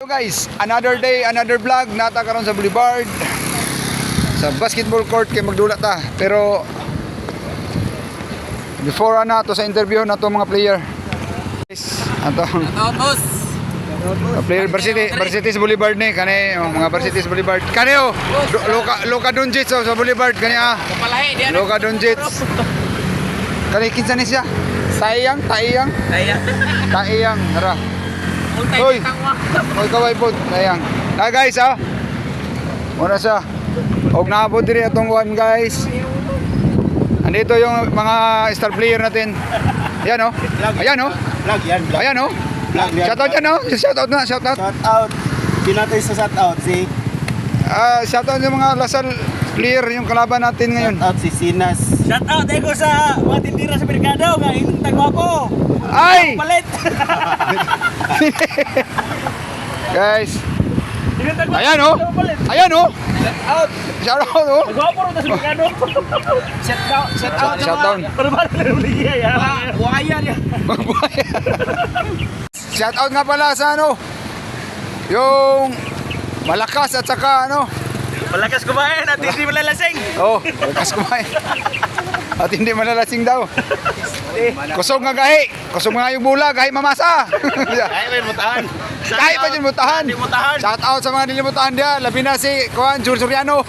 So guys, another day, another vlog. Nata karon sa Boulevard sa basketball court kay magdula ta. Pero before to sa interview na to mga player. Guys, ato. Boss. Player Varsity sa Boulevard ni kani mga Varsity sa Boulevard. Kani Luka Doncic sa Boulevard kani Kapalahi dia. Luka Doncic. Kani kinsa ni siya? Taiyang. Tara. Hoy. Hoy kaway pod, sayang. Na guys Muna siya. Og naabot diri atong one guys. Andito yung mga star player natin. Ayan Vlog yan. Ayan Shoutout yan Shoutout na, shoutout. Shoutout. Pinatay sa shoutout si Shoutout yung mga Lasal player yung kalaban natin ngayon. Shoutout si Sinas. Shoutout ko sa mga tindira sa merkado nga inyong tagwapo. Ay! Palit. Guys. Inyong tagwapo. Ayan Shoutout. Shoutout Tagwapo rin sa merkado. Shoutout. Shoutout. Para na uligay ya. Buhaya niya. Shoutout nga pala sa yung malakas at saka Malakas kumain at hindi malalasing. malakas kumain. At hindi malalasing daw. Kusog nga gahi. Kusog nga yung bula, gahi mamasa. Ay, may mutahan. Kahit pa dyan mutahan. Mutahan. Shout out sa mga nilimutahan dia. Labi na si Jules Soriano.